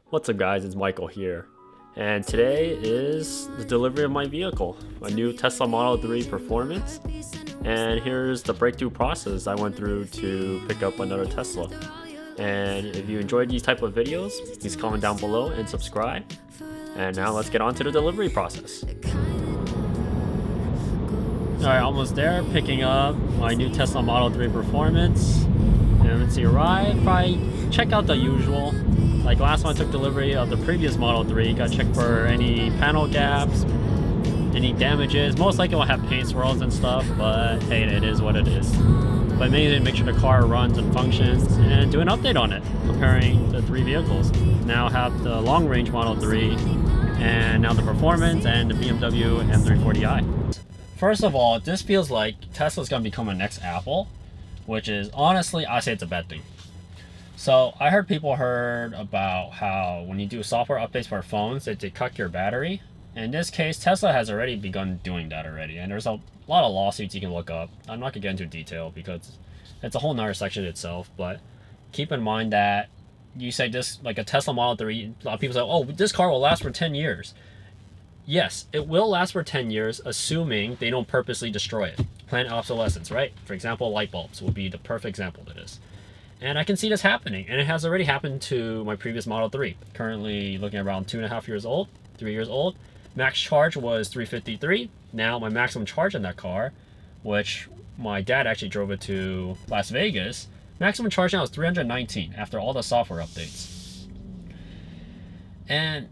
What's up guys, it's Michael here, and today is the delivery of my vehicle, a new Tesla Model 3 Performance, and here's the breakthrough process I went through to pick up another Tesla. And if you enjoyed these type of videos, please comment down below and subscribe. And now let's get on to the delivery process. Alright, almost there, picking up my new Tesla Model 3 Performance. And once you arrive, probably check out the usual. Like last time I took delivery of the previous Model 3, got checked for any panel gaps, any damages. Most likely will have paint swirls and stuff, but hey, it is what it is. But mainly make sure the car runs and functions, and do an update on it, comparing the three vehicles. Now have the long range Model 3, and now the Performance, and the BMW M340i. First of all, this feels like Tesla's gonna become a next Apple, which is honestly, I say it's a bad thing. So I heard people heard about how when you do software updates for phones, that they cut your battery. In this case, Tesla has already begun doing that already, and there's a lot of lawsuits you can look up. I'm not gonna get into detail because it's a whole nother section itself, but keep in mind that you say this, like a Tesla Model 3, a lot of people say, oh, this car will last for 10 years. Yes, it will last for 10 years, assuming they don't purposely destroy it. Planned obsolescence, right? For example, light bulbs would be the perfect example of this. And I can see this happening, and it has already happened to my previous Model 3. Currently looking around 2.5 years old, 3 years old. Max charge was 353. Now my maximum charge in that car, which my dad actually drove it to Las Vegas, maximum charge now is 319 after all the software updates. And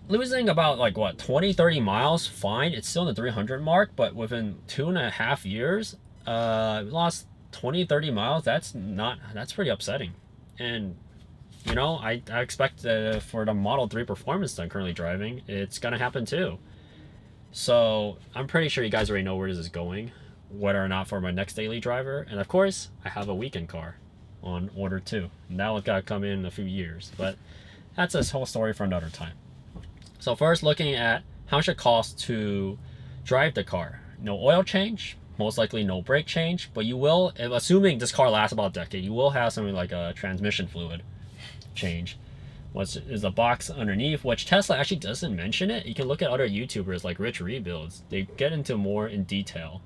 losing about like what, 20-30 miles, fine, it's still in the 300 mark, but within 2.5 years, lost 20-30 miles. That's pretty upsetting. And you know, I expect for the Model 3 Performance that I'm currently driving, it's gonna happen too. So I'm pretty sure you guys already know where this is going, whether or not for my next daily driver. And of course, I have a weekend car on order too, and that one's gotta come in a few years, but that's a whole story for another time. So first, looking at how much it costs to drive the car. No oil change, most likely no brake change, but you will, assuming this car lasts about a decade, you will have something like a transmission fluid change, which is a box underneath, which Tesla actually doesn't mention it. You can look at other YouTubers like Rich Rebuilds. They get into more in detail.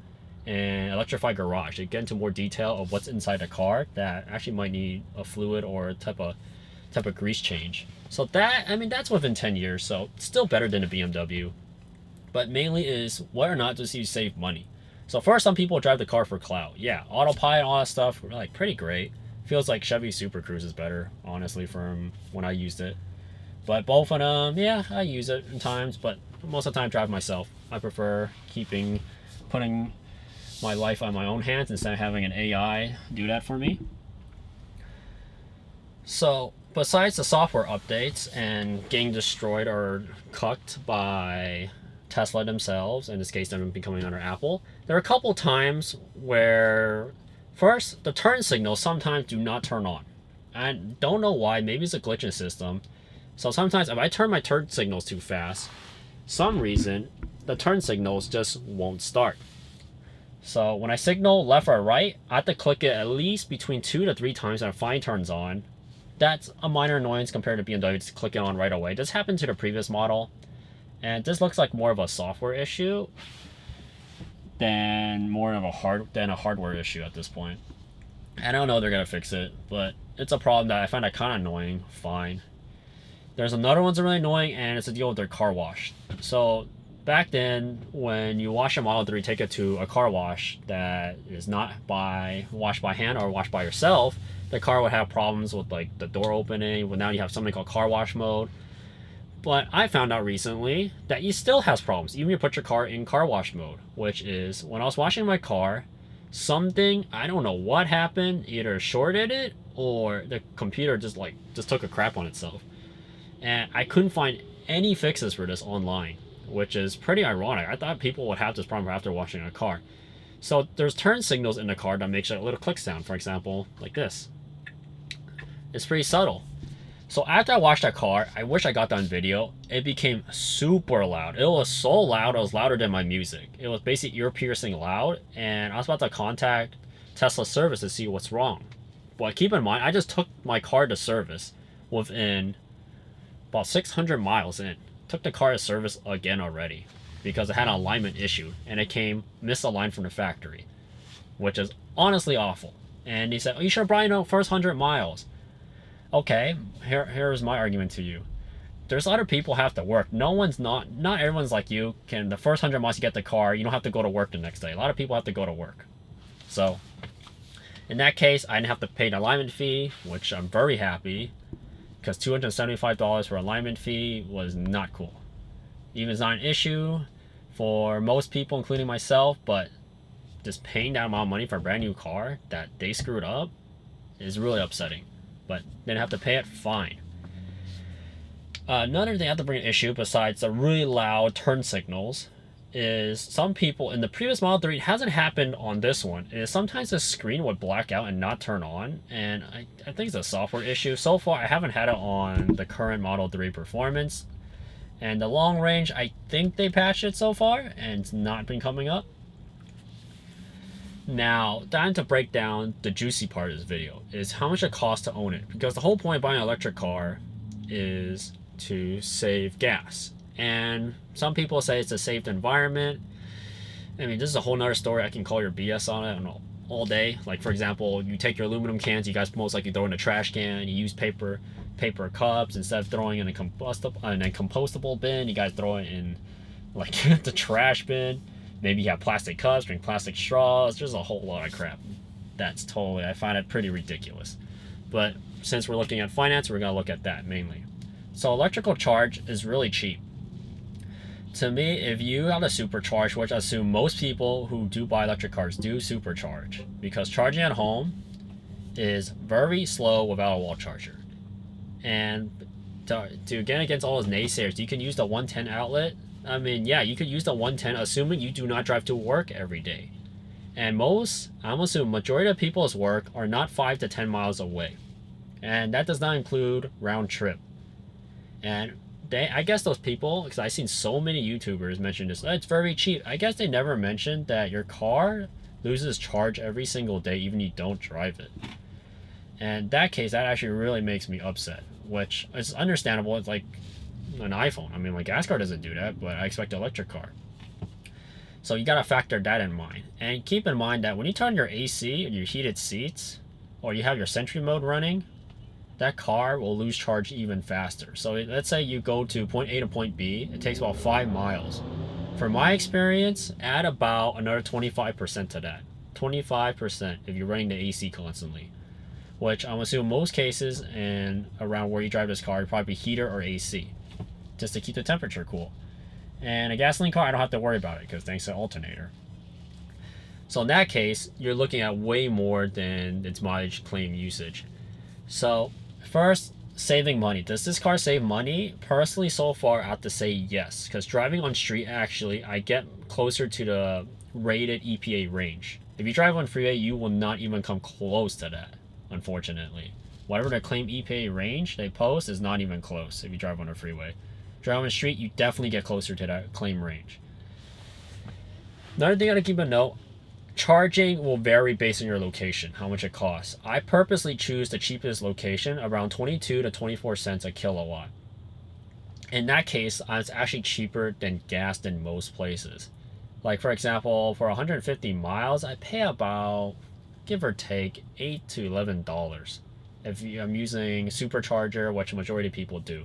And Electrified Garage, they get into more detail of what's inside the car that actually might need a fluid or a type of grease change. So that, I mean, that's within 10 years, so it's still better than a BMW. But mainly is whether or not does you save money. So first, some people drive the car for clout. Yeah, autopilot and all that stuff, like pretty great. Feels like Chevy Super Cruise is better, honestly, from when I used it. But both of them, yeah, I use it in times, but most of the time I drive myself. I prefer putting my life on my own hands instead of having an AI do that for me. So besides the software updates and getting destroyed or cucked by Tesla themselves, in this case them becoming under Apple, there are a couple times where first the turn signals sometimes do not turn on. I don't know why, maybe it's a glitch in the system. So sometimes if I turn my turn signals too fast, some reason the turn signals just won't start. So when I signal left or right, I have to click it at least between 2 to 3 times and it finally turns on. That's a minor annoyance compared to BMW, just click it on right away. This happened to the previous model, and this looks like more of a software issue than a hardware issue at this point. I don't know if they're gonna fix it, but it's a problem that I find kind of annoying. Fine. There's another one's really annoying, and it's a deal with their car wash. So back then, when you wash a Model 3, take it to a car wash that is not washed by hand or washed by yourself, the car would have problems with like the door opening. Well, now you have something called car wash mode. But I found out recently that you still has problems, even if you put your car in car wash mode, which is when I was washing my car, something, I don't know what happened, either shorted it or the computer just took a crap on itself. And I couldn't find any fixes for this online, which is pretty ironic. I thought people would have this problem after washing a car. So there's turn signals in the car that makes a little click sound, for example, like this. It's pretty subtle. So after I washed that car, I wish I got that on video, it became super loud. It was so loud, it was louder than my music. It was basically ear-piercing loud, and I was about to contact Tesla service to see what's wrong. But keep in mind, I just took my car to service within About 600 miles in, took the car to service again already because it had an alignment issue and it came misaligned from the factory, which is honestly awful. And he said, "Oh, you should probably know first 100 miles." Okay, here's my argument to you. There's other people have to work. Not everyone's like you. Can the first 100 miles you get the car, you don't have to go to work the next day. A lot of people have to go to work. So in that case, I didn't have to pay the alignment fee, which I'm very happy, because $275 for alignment fee was not cool. Even it's not an issue for most people, including myself, but just paying that amount of money for a brand new car that they screwed up is really upsetting. But didn't have to pay it, fine. Another thing I have to bring an issue besides the really loud turn signals is some people in the previous Model 3, it hasn't happened on this one, is sometimes the screen would black out and not turn on, and I think it's a software issue. So far I haven't had it on the current Model 3 Performance, and the long range I think they patched it so far and it's not been coming up. Now, time to break down the juicy part of this video is how much it costs to own it, because the whole point of buying an electric car is to save gas. And some people say it's a safe environment. I mean, this is a whole nother story. I can call your BS on it all day. Like, for example, you take your aluminum cans, you guys most likely throw in a trash can. You use paper cups instead of throwing in a compostable bin. You guys throw it in like the trash bin. Maybe you have plastic cups, drink plastic straws. There's a whole lot of crap. I find it pretty ridiculous. But since we're looking at finance, we're gonna look at that mainly. So electrical charge is really cheap. To me, if you have a supercharge, which I assume most people who do buy electric cars do supercharge, because charging at home is very slow without a wall charger. And to get against all those naysayers, you can use the 110 outlet. I mean, yeah, you could use the 110, assuming you do not drive to work every day. And I'm assuming majority of people's work are not 5 to 10 miles away. And that does not include round trip. And I guess those people, because I've seen so many YouTubers mention this, it's very cheap. I guess they never mentioned that your car loses charge every single day, even if you don't drive it. And in that case, that actually really makes me upset, which is understandable. It's like an iPhone. I mean, my gas car doesn't do that, but I expect an electric car. So you gotta factor that in mind. And keep in mind that when you turn your AC and your heated seats, or you have your Sentry mode running, that car will lose charge even faster. So let's say you go to point A to point B, it takes about 5 miles. For my experience, add about another 25% to that. 25% if you're running the AC constantly. Which I'm assuming most cases and around where you drive this car, it'd probably be heater or AC, just to keep the temperature cool. And a gasoline car, I don't have to worry about it because thanks to alternator. So in that case, you're looking at way more than its mileage claim usage. So first, saving money. Does this car save money? Personally, so far, I have to say yes. Because driving on street, actually, I get closer to the rated EPA range. If you drive on freeway, you will not even come close to that, unfortunately. Whatever the claim EPA range they post is not even close if you drive on a freeway. Drive on the street, you definitely get closer to that claim range. Another thing I gotta keep a note, charging will vary based on your location, how much it costs. I purposely choose the cheapest location, around 22 to 24 cents a kilowatt. In that case, it's actually cheaper than gas in most places. Like for example, for 150 miles, I pay about, give or take, $8 to $11 if I'm using supercharger, which a majority of people do.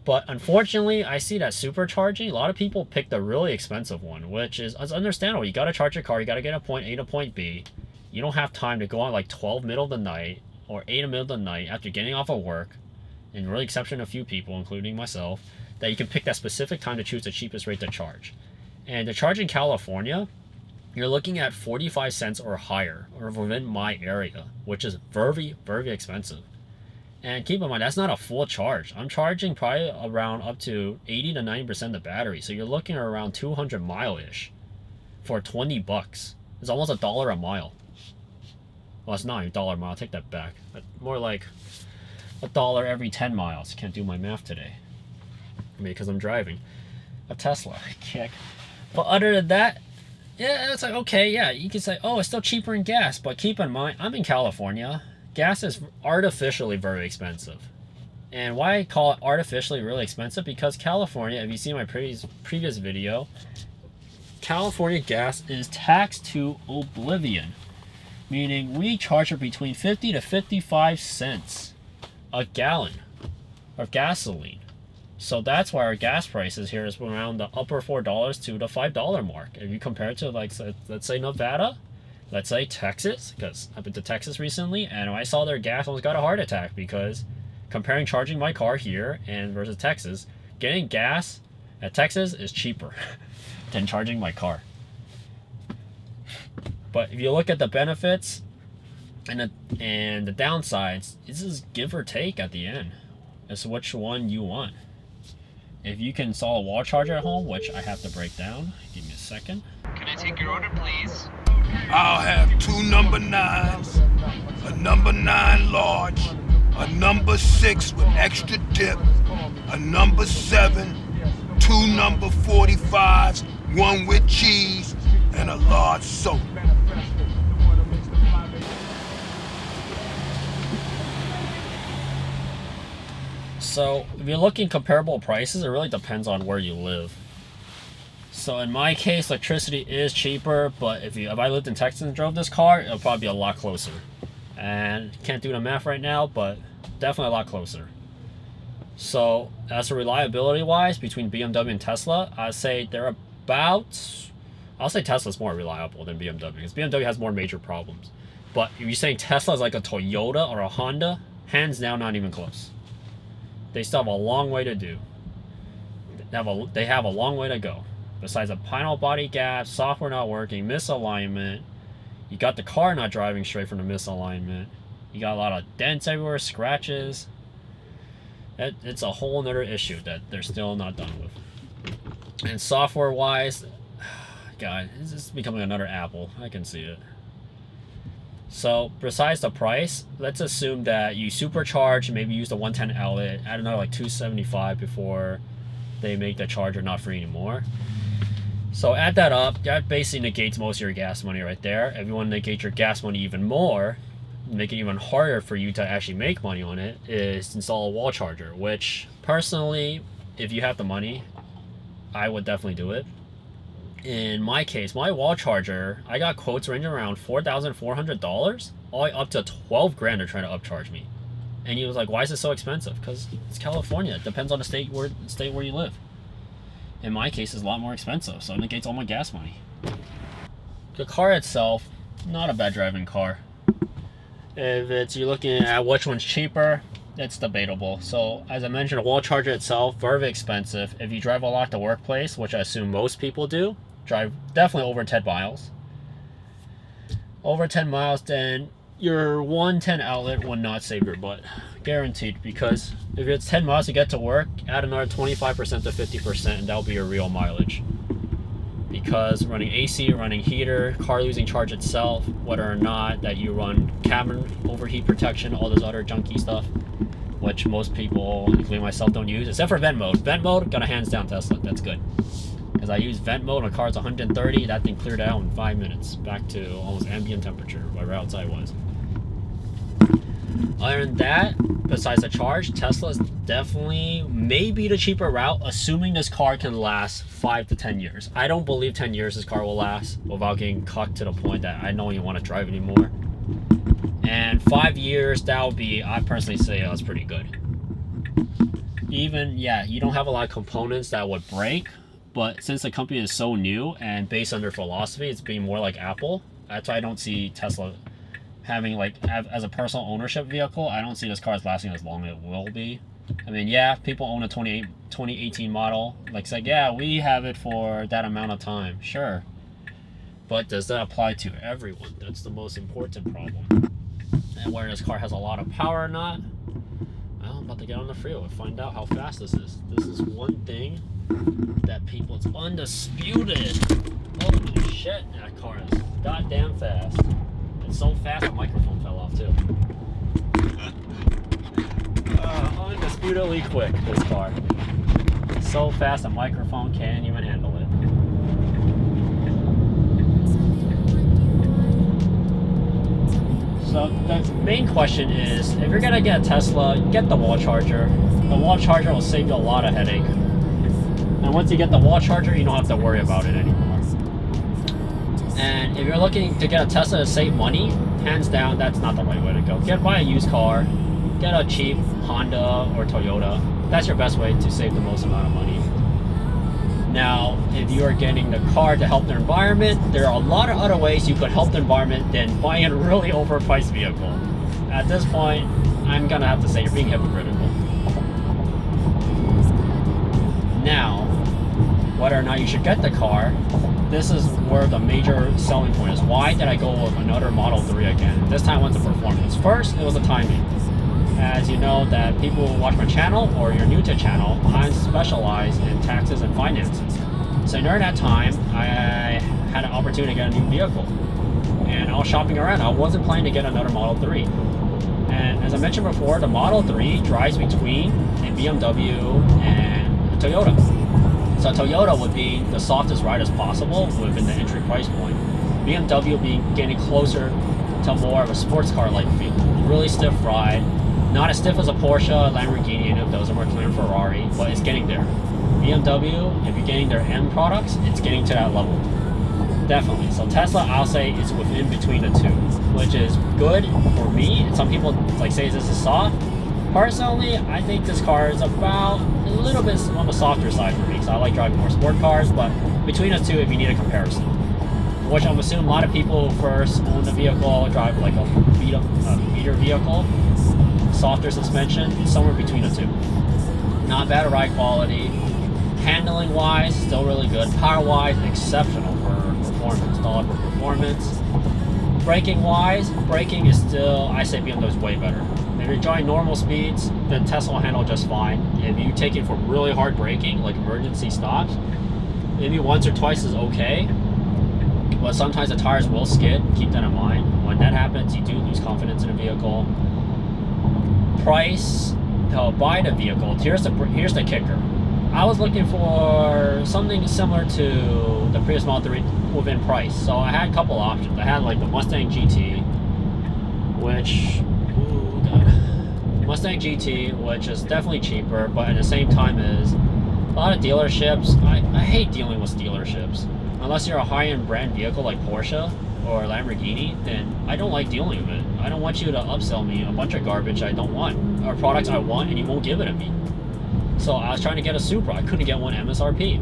But unfortunately, I see that supercharging, a lot of people pick the really expensive one, which is understandable. You gotta charge your car, you gotta get a point A to point B. You don't have time to go on like 12 middle of the night or 8 in the middle of the night after getting off of work, and really exception a few people, including myself, that you can pick that specific time to choose the cheapest rate to charge. And to charge in California, you're looking at 45 cents or higher, or within my area, which is very, very expensive. And keep in mind, that's not a full charge. I'm charging probably around up to 80 to 90% of the battery. So you're looking at around 200 mile-ish for 20 bucks. It's almost $1 a mile. Well, it's not $1 a mile. I'll take that back. More like $1 every 10 miles. Can't do my math today. I mean, because I'm driving a Tesla. Kick. But other than that, yeah, it's like, okay, yeah, you can say, oh, it's still cheaper in gas. But keep in mind, I'm in California. Gas is artificially very expensive. And why I call it artificially really expensive, because California, if you see my previous video, California gas is taxed to oblivion. Meaning we charge it between 50 to 55 cents a gallon of gasoline. So that's why our gas prices here is around the upper $4 to the $5 mark. If you compare it to, like, let's say Nevada, let's say Texas, because I've been to Texas recently, and when I saw their gas, I almost got a heart attack, because comparing charging my car here and versus Texas, getting gas at Texas is cheaper than charging my car. But if you look at the benefits and the downsides, this is give or take at the end. It's which one you want. If you can install a wall charger at home, which I have to break down, give me a second. Can I take your order, please? I'll have 2 number 9s, a number 9 large, a number 6 with extra dip, a number 7, 2 number 45s, 1 with cheese, and a large soda. So if you're looking comparable prices, it really depends on where you live. So in my case, electricity is cheaper, but if I lived in Texas and drove this car, it'll probably be a lot closer. And can't do the math right now, but definitely a lot closer. So as for reliability wise, between BMW and Tesla, I'd say they're about, I'll say Tesla's more reliable than BMW, because BMW has more major problems. But if you're saying Tesla is like a Toyota or a Honda, hands down, not even close. They still have a long way to do. They have a long way to go. Besides a panel body gap, software not working, misalignment, you got the car not driving straight from the misalignment, you got a lot of dents everywhere, scratches. It's a whole nother issue that they're still not done with. And software wise, God, this is becoming another Apple. I can see it. So besides the price, let's assume that you supercharge, maybe use the 110 outlet, add another like $275 before they make the charger not free anymore. So add that up, that basically negates most of your gas money right there. If you want to negate your gas money even more, make it even harder for you to actually make money on it, is install a wall charger, which personally, if you have the money, I would definitely do it. In my case, my wall charger, I got quotes ranging around $4,400 all the way up to 12 grand. They're trying to upcharge me. And he was like, why is it so expensive? Because it's California. It depends on the state where you live. In my case, it's a lot more expensive, so it negates all my gas money. The car itself, not a bad driving car. If you're looking at which one's cheaper, it's debatable. So as I mentioned, a wall charger itself, very expensive. If you drive a lot to workplace, which I assume most people do, drive definitely over 10 miles. Over 10 miles, then your 110 outlet will not save your butt. Guaranteed, because if it's 10 miles to get to work, add another 25% to 50%, and that'll be your real mileage. Because running AC, running heater, car losing charge itself, whether or not that you run cabin overheat protection, all this other junky stuff, which most people, including myself, don't use, except for vent mode. Vent mode, got a hands down Tesla, that's good. Because I use vent mode, my car's 130, that thing cleared out in 5 minutes, back to almost ambient temperature, wherever outside was. Other than that, besides the charge, Tesla is definitely maybe the cheaper route, assuming this car can last 5 to 10 years. I don't believe 10 years this car will last without getting cucked to the point that I don't even want to drive anymore. And 5 years, that would be, I personally say that's pretty good. Even, yeah, you don't have a lot of components that would break, but since the company is so new and based on their philosophy, it's being more like Apple, that's why I don't see Tesla having, like, as a personal ownership vehicle, I don't see this car as lasting as long as it will be. I mean, yeah, people own a 2018 model. Like, say, yeah, we have it for that amount of time. Sure. But does that apply to everyone? That's the most important problem. And whether this car has a lot of power or not, well, I'm about to get on the freeway and find out how fast this is. This is one thing that people, it's undisputed. Holy shit, that car is goddamn fast. It's so fast, the microphone fell off too. Undisputedly quick, this car. So fast, the microphone can't even handle it. So the main question is, if you're gonna get a Tesla, get the wall charger. The wall charger will save you a lot of headache. And once you get the wall charger, you don't have to worry about it anymore. And if you're looking to get a Tesla to save money, hands down, that's not the right way to go. Buy a used car, get a cheap Honda or Toyota. That's your best way to save the most amount of money. Now, if you are getting the car to help the environment, there are a lot of other ways you could help the environment than buying a really overpriced vehicle. At this point, I'm gonna have to say you're being hypocritical. Now, whether or not you should get the car, this is where the major selling point is. Why did I go with another Model 3 again? This time I went to performance. First, it was the timing. As you know, that people who watch my channel, or you're new to the channel, I specialize in taxes and finances. So during that time, I had an opportunity to get a new vehicle. And I was shopping around. I wasn't planning to get another Model 3. And as I mentioned before, the Model 3 drives between a BMW and a Toyota. So Toyota would be the softest ride as possible within the entry price point. BMW would be getting closer to more of a sports car-like feel. Really stiff ride. Not as stiff as a Porsche, Lamborghini, any of those, or McLaren, Ferrari, but it's getting there. BMW, if you're getting their M products, it's getting to that level. Definitely. So Tesla, I'll say, is within between the two, which is good for me. And some people say this is soft. Personally, I think this car is about a little bit on the softer side for me. So I like driving more sport cars, but between the two, if you need a comparison, which I'm assuming a lot of people who first own the vehicle drive like a beater vehicle. Softer suspension, somewhere between the two. Not bad ride quality. Handling wise, still really good. Power wise, exceptional for performance. Solid for performance. Braking wise, braking is still, I say BMW's way better. If you're driving normal speeds, then Tesla will handle just fine. If you take it for really hard braking, like emergency stops, maybe once or twice is okay. But sometimes the tires will skid. Keep that in mind. When that happens, you do lose confidence in the vehicle. Price to buy the vehicle. Here's the kicker. I was looking for something similar to the previous Model 3 within price. So I had a couple options. I had like the Mustang GT, Mustang GT, which is definitely cheaper, but at the same time is a lot of dealerships. I hate dealing with dealerships. Unless you're a high-end brand vehicle like Porsche or Lamborghini, then I don't like dealing with it. I don't want you to upsell me a bunch of garbage I don't want, or products I want and you won't give it to me. So I was trying to get a Supra. I couldn't get one MSRP.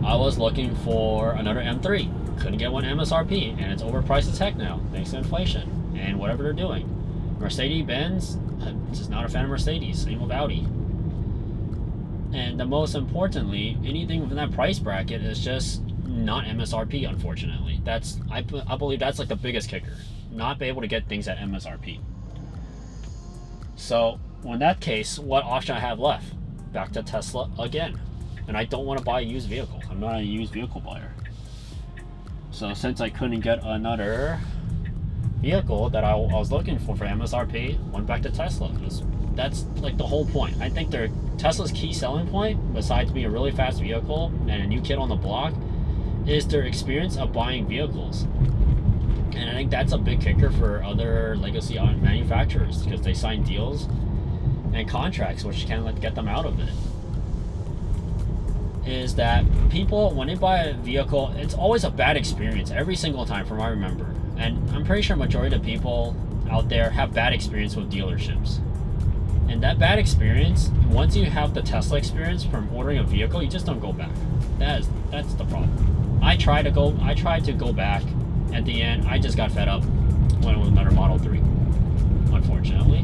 I was looking for another M3. Couldn't get one MSRP, and it's overpriced as heck now, thanks to inflation and whatever they're doing. Mercedes-Benz, I'm just not a fan of Mercedes. Same with Audi. And the most importantly, anything within that price bracket is just not MSRP, unfortunately. I believe that's like the biggest kicker. Not be able to get things at MSRP. So, in that case, what option I have left? Back to Tesla again. And I don't want to buy a used vehicle. I'm not a used vehicle buyer. So since I couldn't get another vehicle that I was looking for MSRP, went back to Tesla. That's like the whole point. I think Tesla's key selling point, besides being a really fast vehicle and a new kid on the block, is their experience of buying vehicles. And I think that's a big kicker for other legacy manufacturers, because they sign deals and contracts which can get them out of it. Is that people, when they buy a vehicle, it's always a bad experience every single time from what I remember. And I'm pretty sure majority of people out there have bad experience with dealerships. And that bad experience, once you have the Tesla experience from ordering a vehicle, you just don't go back. That's the problem. I tried to go back. At the end, I just got fed up. Went with another Model 3, unfortunately.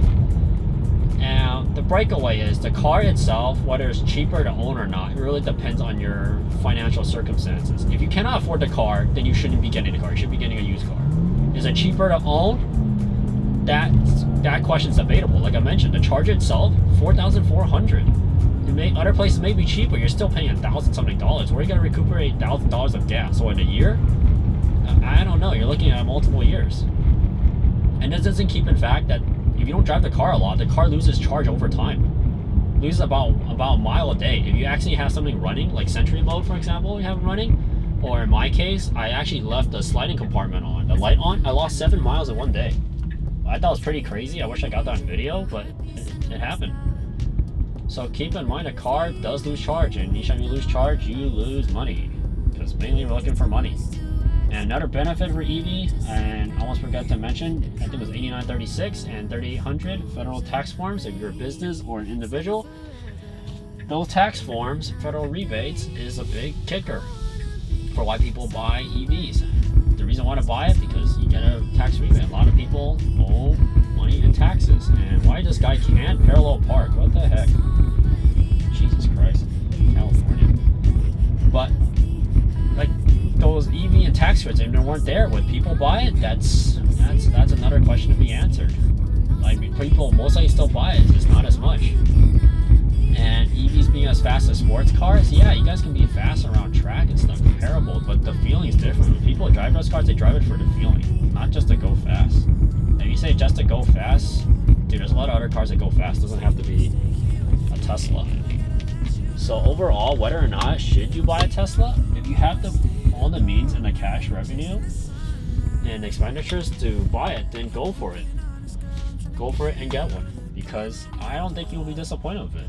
Now, the breakaway is the car itself, whether it's cheaper to own or not, it really depends on your financial circumstances. If you cannot afford the car, then you shouldn't be getting the car. You should be getting a used car. Is it cheaper to own? That question's debatable. Like I mentioned, the Charger itself, $4,400. Other places may be cheaper. You're still paying $1,000-something. Where are you going to recuperate $1,000 of gas? So in a year? I don't know. You're looking at multiple years. And this doesn't keep in fact that if you don't drive the car a lot, the car loses charge over time. Loses about a mile a day. If you actually have something running, like Sentry mode, for example, you have it running, or in my case, I actually left the sliding compartment on, the light on, I lost 7 miles in one day. I thought it was pretty crazy. I wish I got that on video, but it happened. So keep in mind, a car does lose charge, and each time you lose charge, you lose money, because mainly we're looking for money. And another benefit for EV, and I almost forgot to mention, I think it was 8936 and 3800 federal tax forms if you're a business or an individual. Those tax forms, federal rebates, is a big kicker for why people buy EVs. The reason why to buy it, because you get a tax rebate. A lot of people owe money in taxes, and why this guy can't parallel park? What the heck? Jesus Christ, California. But like those EV and tax credits, if they weren't there, would people buy it? That's another question to be answered. Like people most likely still buy it, just not as much. And EVs being as fast as sports cars, yeah, you guys can be fast around track and stuff, comparable, but the feeling is different. When people drive those cars, they drive it for the feeling, not just to go fast. If you say just to go fast, dude, there's a lot of other cars that go fast. It doesn't have to be a Tesla. So overall, whether or not should you buy a Tesla, if you have all the means and the cash revenue and expenditures to buy it, then go for it. Go for it and get one, because I don't think you'll be disappointed with it.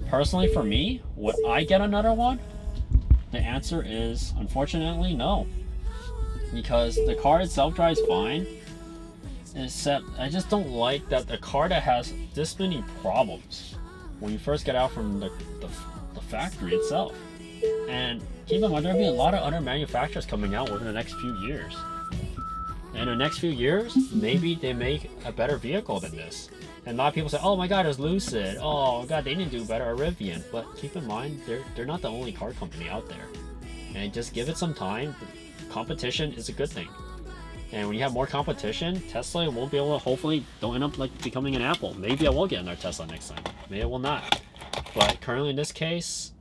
Personally, for me, would I get another one? The answer is, unfortunately, no. Because the car itself drives fine, except I just don't like that the car that has this many problems when you first get out from the factory itself. And keep in mind, there'll be a lot of other manufacturers coming out within the next few years. And in the next few years, maybe they make a better vehicle than this. And a lot of people say, oh my god, there's Lucid. Oh god, they didn't do better, or Rivian. But keep in mind, they're not the only car company out there. And just give it some time. Competition is a good thing. And when you have more competition, Tesla won't be able to, hopefully, don't end up like becoming an Apple. Maybe I will get another Tesla next time. Maybe I will not. But currently in this case,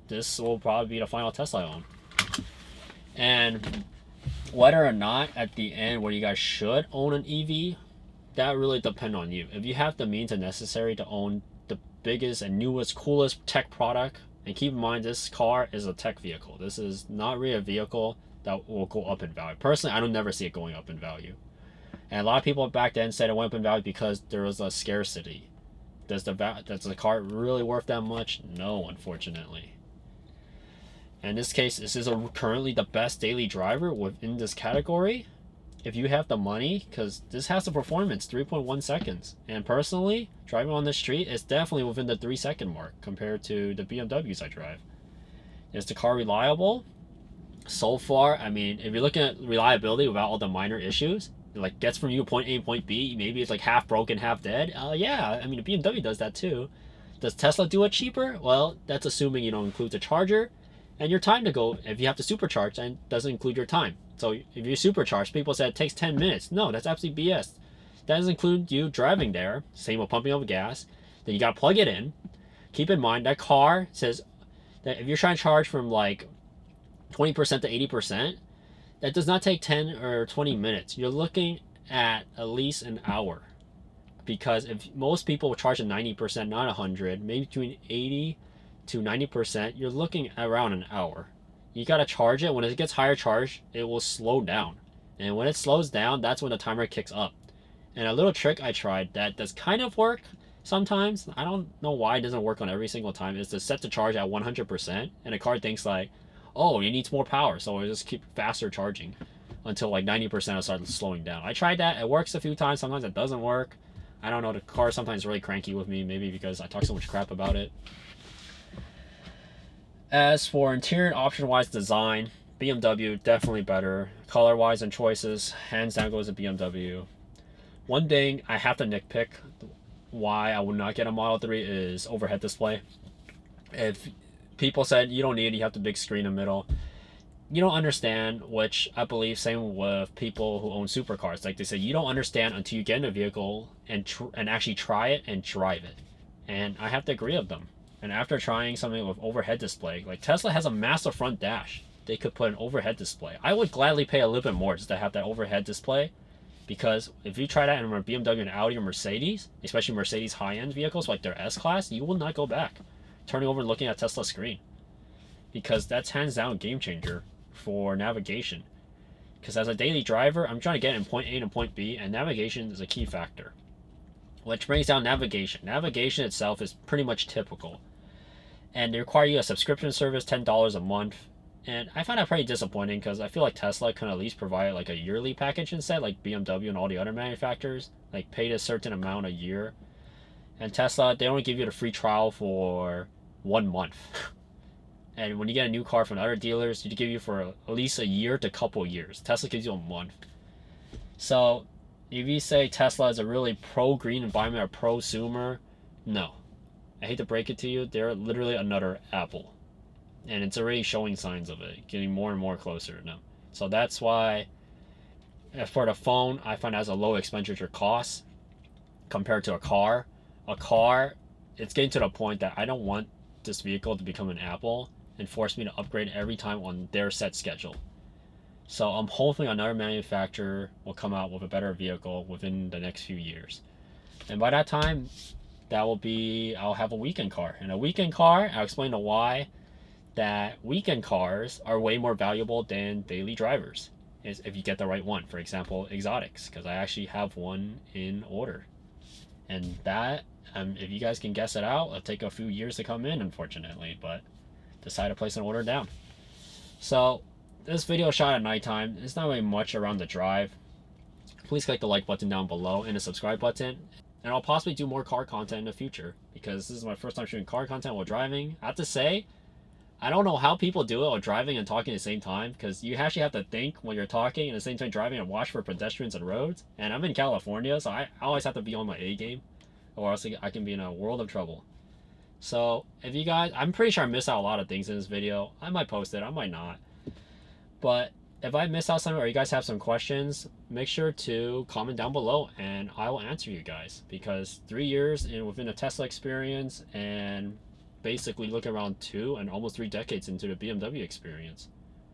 this will probably be the final Tesla I own. And whether or not at the end where you guys should own an EV, that really depends on you. If you have the means and necessary to own the biggest and newest, coolest tech product, and keep in mind this car is a tech vehicle. This is not really a vehicle that will go up in value. Personally, I don't never see it going up in value. And a lot of people back then said it went up in value because there was a scarcity. Does the car really worth that much? No, unfortunately. In this case, this is currently the best daily driver within this category. If you have the money, because this has the performance, 3.1 seconds. And personally, driving on the street is definitely within the 3-second mark compared to the BMWs I drive. Is the car reliable? So far, I mean, if you're looking at reliability without all the minor issues, it like gets from you point A to point B, maybe it's like half broken, half dead. Yeah, I mean, the BMW does that too. Does Tesla do it cheaper? Well, that's assuming you don't include the charger and your time to go. If you have to supercharge, and doesn't include your time. So if you supercharge, people said it takes 10 minutes. No, that's absolutely BS. That doesn't include you driving there. Same with pumping up gas. Then you got to plug it in. Keep in mind that car says that if you're trying to charge from like 20% to 80%, that does not take 10 or 20 minutes. You're looking at least an hour. Because if most people will charge at 90%, not 100, maybe between 80 to 90%, you're looking at around an hour. You gotta charge it. When it gets higher charge, it will slow down. And when it slows down, that's when the timer kicks up. And a little trick I tried that does kind of work sometimes, I don't know why it doesn't work on every single time, is to set the charge at 100%. And the car thinks like, oh, it needs more power, so it'll just keep faster charging until like 90% will start slowing down. I tried that. It works a few times. Sometimes it doesn't work. I don't know. The car sometimes is really cranky with me, maybe because I talk so much crap about it. As for interior option-wise design, BMW definitely better. Color-wise and choices, hands down goes to BMW. One thing I have to nitpick why I would not get a Model 3 is overhead display. If people said you don't need it, you have the big screen in the middle, you don't understand, which I believe same with people who own supercars. Like they say, you don't understand until you get in a vehicle and actually try it and drive it. And I have to agree with them. And after trying something with overhead display, like Tesla has a massive front dash. They could put an overhead display. I would gladly pay a little bit more just to have that overhead display, because if you try that in a BMW, an Audi, or Mercedes, especially Mercedes high-end vehicles like their S-Class, you will not go back turning over and looking at Tesla's screen, because that's hands down a game changer for navigation. because as a daily driver, I'm trying to get in point A to point B, and navigation is a key factor. Which brings down navigation. Navigation itself is pretty much typical. And they require you a subscription service, $10 a month. And I find that pretty disappointing because I feel like Tesla can at least provide like a yearly package instead, like BMW and all the other manufacturers. Like pay a certain amount a year. And Tesla, they only give you the free trial for 1 month. And when you get a new car from other dealers, they give you for at least a year to couple years. Tesla gives you a month. So if you say Tesla is a really pro-green environment or prosumer, no. I hate to break it to you, they're literally another Apple. And it's already showing signs of it, getting more and more closer now. So that's why, for the phone, I find it has a low expenditure cost compared to a car. A car, it's getting to the point that I don't want this vehicle to become an Apple and force me to upgrade every time on their set schedule. So I'm hoping another manufacturer will come out with a better vehicle within the next few years. And by that time, I'll have a weekend car. And a weekend car, I'll explain the why, that weekend cars are way more valuable than daily drivers, is if you get the right one. For example, exotics, because I actually have one in order. And that, if you guys can guess it out, it'll take a few years to come in, unfortunately, but decide to place an order down. So this video shot at nighttime. There's not really much around the drive. Please click the like button down below and the subscribe button. And I'll possibly do more car content in the future because this is my first time shooting car content while driving. I have to say, I don't know how people do it while driving and talking at the same time, because you actually have to think when you're talking and at the same time driving and watch for pedestrians and roads. And I'm in California, so I always have to be on my A game, or else I can be in a world of trouble. So if you guys, I'm pretty sure I missed out a lot of things in this video. I might post it, I might not. But if I miss out something or you guys have some questions, make sure to comment down below and I will answer you guys. Because 3 years within a Tesla experience and basically looking around 2 and almost 3 decades into the BMW experience.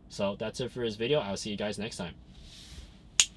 So that's it for this video. I'll see you guys next time.